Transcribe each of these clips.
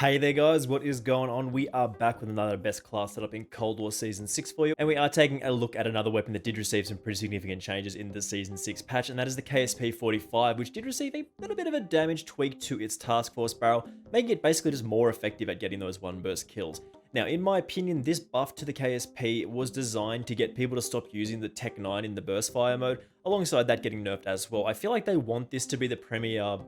Hey there guys, what is going on? We are back with another best class setup in Cold War Season 6 for you, and we are taking a look at another weapon that did receive some pretty significant changes in the Season 6 patch, and that is the KSP 45, which did receive a little bit of a damage tweak to its task force barrel, making it basically just more effective at getting those one burst kills. Now, in my opinion, this buff to the KSP was designed to get people to stop using the Tech 9 in the burst fire mode, alongside that getting nerfed as well. I feel like they want this to be the premier,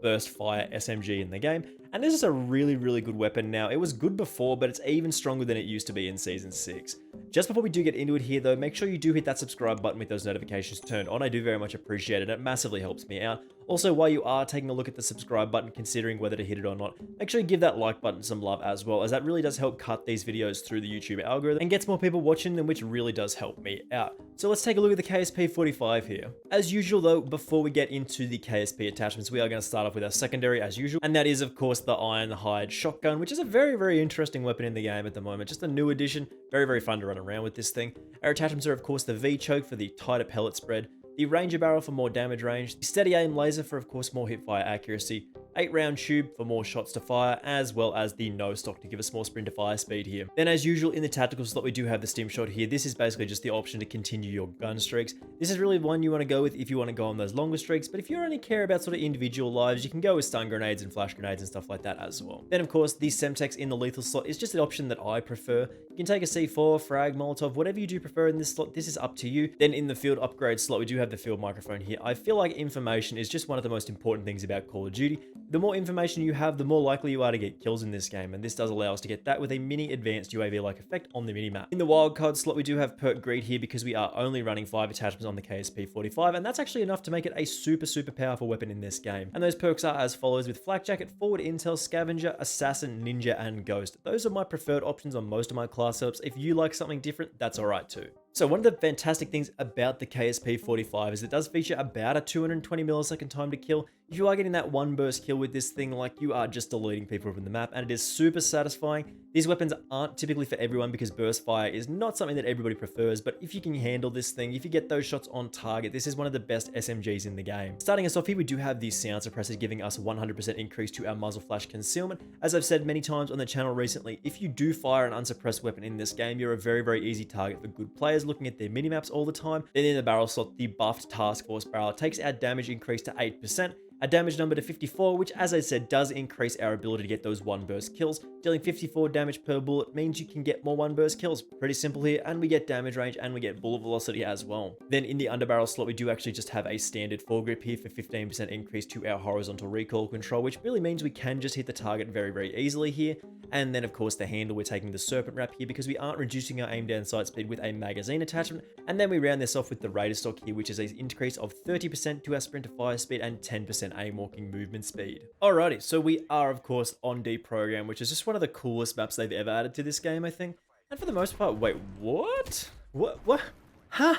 burst fire SMG in the game, and this is a really good weapon now. It was good before, but it's even stronger than it used to be in Season 6. Just before we do get into it here though, make sure you do hit that subscribe button with those notifications turned on. I do very much appreciate it. It massively helps me out. Also, while you are taking a look at the subscribe button, considering whether to hit it or not, make sure you give that like button some love as well, as that really does help cut these videos through the YouTube algorithm and gets more people watching them, which really does help me out. So let's take a look at the KSP 45 here. As usual though, before we get into the KSP attachments, we are going to start off with our secondary as usual, and that is of course the Iron Hide shotgun, which is a very interesting weapon in the game at the moment. Just a new addition, very fun to run around with this thing. Our attachments are of course the V-choke for the tighter pellet spread, the Ranger barrel for more damage range, the steady aim laser for of course more hip fire accuracy, 8-round tube for more shots to fire, as well as the no stock to give us more sprint to fire speed here. Then as usual in the tactical slot we do have the stim shot here. This is basically just the option to continue your gun streaks. This is really one you want to go with if you want to go on those longer streaks, but if you only care about sort of individual lives, you can go with stun grenades and flash grenades and stuff like that as well. Then of course the Semtex in the lethal slot is just an option that I prefer. You can take a C4, frag, Molotov, whatever you do prefer in this slot, this is up to you. Then in the field upgrade slot we do have the field microphone here. I feel like information is just one of the most important things about Call of Duty. The more information you have, the more likely you are to get kills in this game, and this does allow us to get that with a mini advanced UAV-like effect on the minimap. In the wildcard slot, we do have perk greed here because we are only running 5 attachments on the KSP 45, and that's actually enough to make it a super powerful weapon in this game. And those perks are as follows with flak jacket, forward intel, scavenger, assassin, ninja, and ghost. Those are my preferred options on most of my class setups. If you like something different, that's alright too. So one of the fantastic things about the KSP 45 is it does feature about a 220 millisecond time to kill. If you are getting that one burst kill with this thing, like, you are just deleting people from the map, and it is super satisfying. These weapons aren't typically for everyone because burst fire is not something that everybody prefers, but if you can handle this thing, if you get those shots on target, this is one of the best SMGs in the game. Starting us off here, we do have the sound suppressor giving us a 100% increase to our muzzle flash concealment. As I've said many times on the channel recently, if you do fire an unsuppressed weapon in this game, you're a very easy target for good players looking at their minimaps all the time. Then in the barrel slot, the buffed task force barrel takes our damage increase to 8%, our damage number to 54, which as I said does increase our ability to get those one burst kills. Dealing 54 damage per bullet means you can get more one burst kills. Pretty simple here, and we get damage range and we get bullet velocity as well. Then in the underbarrel slot we do actually just have a standard foregrip here for 15% increase to our horizontal recoil control, which really means we can just hit the target very easily here. And then of course the handle, we're taking the serpent wrap here because we aren't reducing our aim down sight speed with a magazine attachment. And then we round this off with the Raider stock here, which is an increase of 30% to our sprint to fire speed and 10% aim walking movement speed. Alrighty, so we are of course on Deprogram, which is just one of the coolest maps they've ever added to this game, I think. And for the most part, wait, what? What? Huh?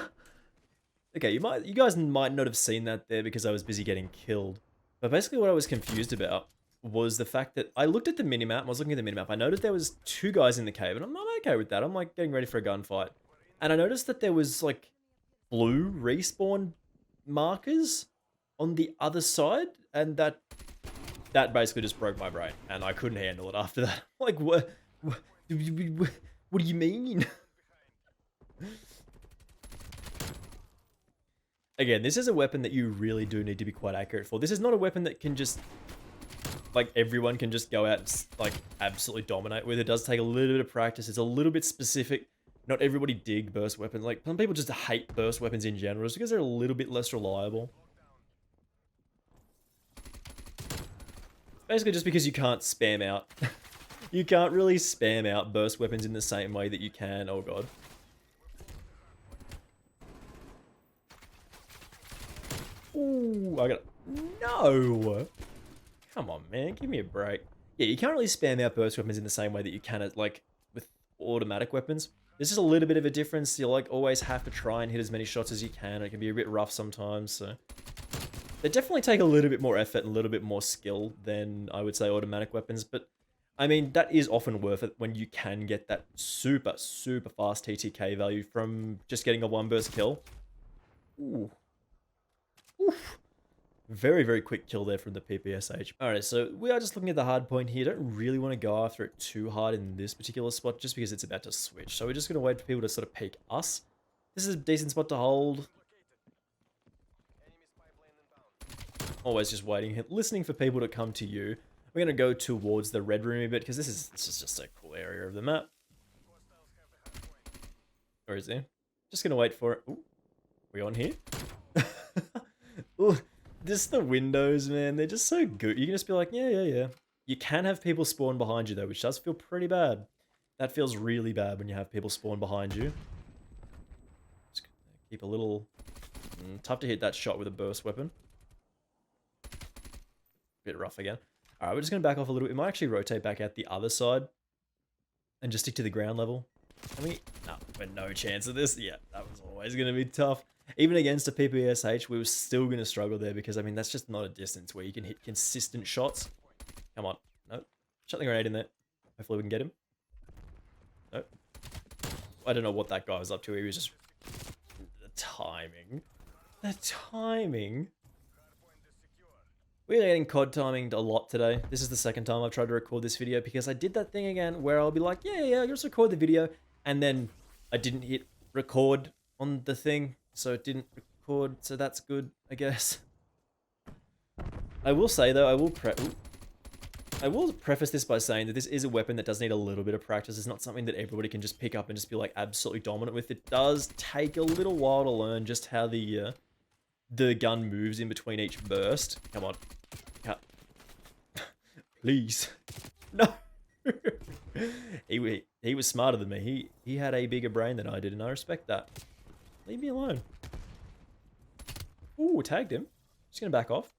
Okay, you guys might not have seen that there because I was busy getting killed. But basically what I was confused about was the fact that I looked at the minimap, I was looking at the minimap, I noticed there was 2 guys in the cave, and I'm okay with that. I'm like getting ready for a gunfight. And I noticed that there was like blue respawn markers on the other side, and that basically just broke my brain, and I couldn't handle it after that. Like, what do you mean? Again, this is a weapon that you really do need to be quite accurate for. This is not a weapon that can just, like, everyone can just go out and, like, absolutely dominate with. It does take a little bit of practice. It's a little bit specific. Not everybody dig burst weapons. Like, some people just hate burst weapons in general just because they're a little bit less reliable. Basically just because you can't spam out. You can't really spam out burst weapons in the same way that you can. Oh god. Ooh, I got no. Come on, man, give me a break. Yeah, you can't really spam out burst weapons in the same way that you can like with automatic weapons. There's just a little bit of a difference. You like always have to try and hit as many shots as you can. It can be a bit rough sometimes, so they definitely take a little bit more effort and a little bit more skill than I would say automatic weapons, but I mean, that is often worth it when you can get that super fast TTK value from just getting a one burst kill. Ooh. Oof. Very, very quick kill there from the PPSH. Alright, so we are just looking at the hard point here. Don't really want to go after it too hard in this particular spot just because it's about to switch. So we're just going to wait for people to sort of peek us. This is a decent spot to hold. Always just waiting, listening for people to come to you. We're going to go towards the red room a bit because this is just a cool area of the map. Where is he? Just going to wait for it. Ooh, we on here? Ooh, just the windows, man. They're just so good. You can just be like, yeah. You can have people spawn behind you though, which does feel pretty bad. That feels really bad when you have people spawn behind you. Just keep a little... tough to hit that shot with a burst weapon. Bit rough again. Alright, we're just going to back off a little bit. We might actually rotate back out the other side. And just stick to the ground level. No, we're no chance of this. Yeah, that was always going to be tough. Even against a PPSH, we were still going to struggle there because, I mean, that's just not a distance where you can hit consistent shots. Come on. Nope. Shut the grenade in there. Hopefully we can get him. Nope. I don't know what that guy was up to. He was just... The timing. The timing. We're getting COD timing a lot today. This is the second time I've tried to record this video because I did that thing again where I'll be like, yeah, I'll just record the video. And then I didn't hit record on the thing, so it didn't record, so that's good, I guess. I will say though, I will preface this by saying that this is a weapon that does need a little bit of practice. It's not something that everybody can just pick up and just be like absolutely dominant with. It does take a little while to learn just how the gun moves in between each burst. Come on. Cut. Please. No. He was smarter than me. He had a bigger brain than I did, and I respect that. Leave me alone. Ooh, tagged him. Just gonna back off.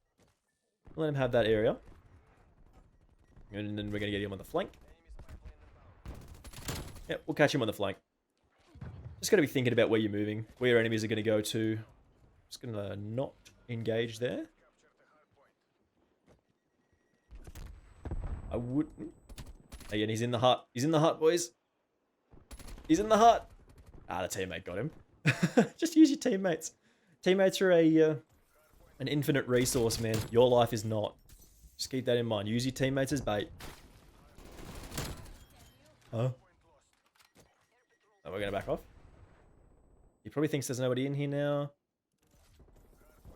Let him have that area. And then we're gonna get him on the flank. Yep, we'll catch him on the flank. Just gotta be thinking about where you're moving, where your enemies are gonna go to. Just gonna not engage there. I wouldn't. Again, he's in the hut. He's in the hut, boys. He's in the hut. Ah, the teammate got him. Just use your teammates. Teammates are an infinite resource, man. Your life is not. Just keep that in mind. Use your teammates as bait. Huh? Oh, we're gonna back off. He probably thinks there's nobody in here now.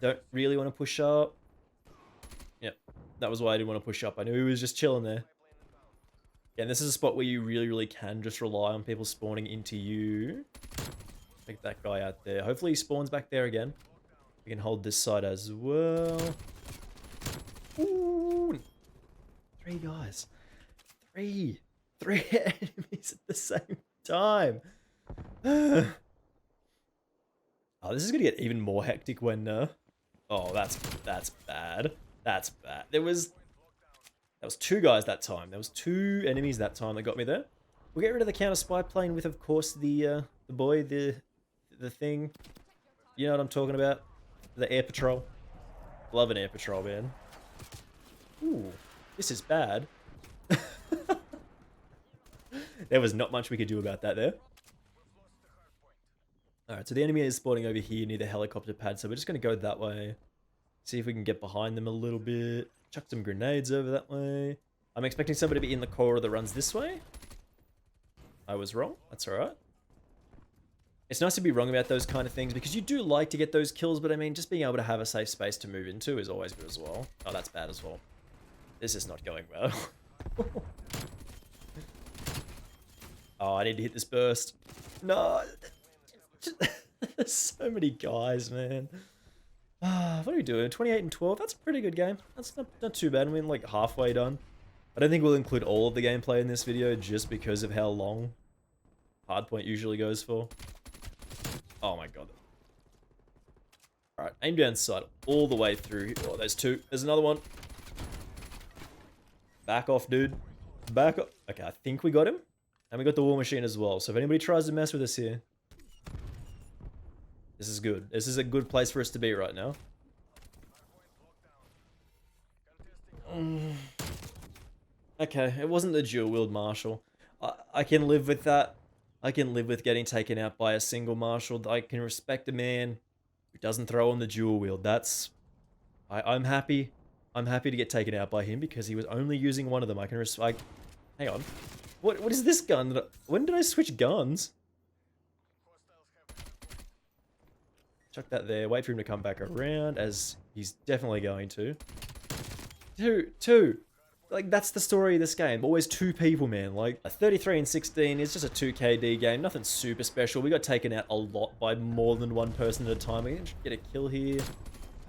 Don't really want to push up. Yep, that was why I didn't want to push up. I knew he was just chilling there. Yeah, and this is a spot where you really can just rely on people spawning into you. Take that guy out there. Hopefully he spawns back there again. We can hold this side as well. Ooh. 3 guys. 3 enemies at the same time. Oh, this is gonna get even more hectic when oh, that's bad. That's bad. There was 2 guys that time. There was 2 enemies that time that got me there. We'll get rid of the counter spy plane with, of course, the boy, the thing. You know what I'm talking about? The air patrol. Love an air patrol, man. Ooh, this is bad. There was not much we could do about that there. Alright, so the enemy is spawning over here near the helicopter pad, so we're just going to go that way. See if we can get behind them a little bit. Chuck some grenades over that way. I'm expecting somebody to be in the corridor that runs this way. I was wrong. That's alright. It's nice to be wrong about those kind of things because you do like to get those kills, but I mean, just being able to have a safe space to move into is always good as well. Oh, that's bad as well. This is not going well. Oh, I need to hit this burst. No. There's so many guys, man. What are we doing? 28 and 12? That's a pretty good game. That's not too bad. I mean, like halfway done. I don't think we'll include all of the gameplay in this video just because of how long hardpoint usually goes for. Oh my god. Alright, aim down sight all the way through. Oh, there's 2. There's another one. Back off, dude. Back off. Okay, I think we got him. And we got the war machine as well. So if anybody tries to mess with us here, this is good. This is a good place for us to be right now. Okay, it wasn't the dual-wield Marshal. I can live with that. I can live with getting taken out by a single Marshal. I can respect a man who doesn't throw on the dual-wield. That's I'm happy. I'm happy to get taken out by him because he was only using one of them. I can like, hang on. What is this gun? When did I switch guns? Chuck that there. Wait for him to come back around, as he's definitely going to. Two. Like, that's the story of this game. Always two people, man. Like, a 33 and 16 is just a 2KD game. Nothing super special. We got taken out a lot by more than one person at a time. We can get a kill here.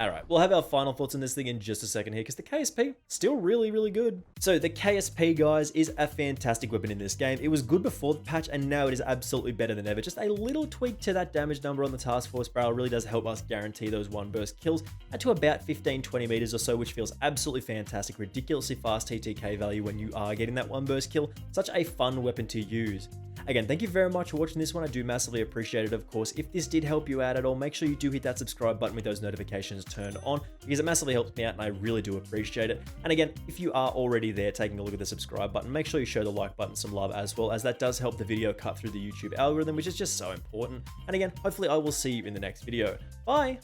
Alright, we'll have our final thoughts on this thing in just a second here, because the KSP, still really, really good. So the KSP, guys, is a fantastic weapon in this game. It was good before the patch, and now it is absolutely better than ever. Just a little tweak to that damage number on the task force barrel really does help us guarantee those one burst kills at to about 15-20 meters or so, which feels absolutely fantastic. Ridiculously fast TTK value when you are getting that one burst kill. Such a fun weapon to use. Again, thank you very much for watching this one. I do massively appreciate it, of course. If this did help you out at all, make sure you do hit that subscribe button with those notifications turned on, because it massively helps me out and I really do appreciate it. And again, if you are already there taking a look at the subscribe button, make sure you show the like button some love as well, as that does help the video cut through the YouTube algorithm, which is just so important. And again, hopefully I will see you in the next video. Bye!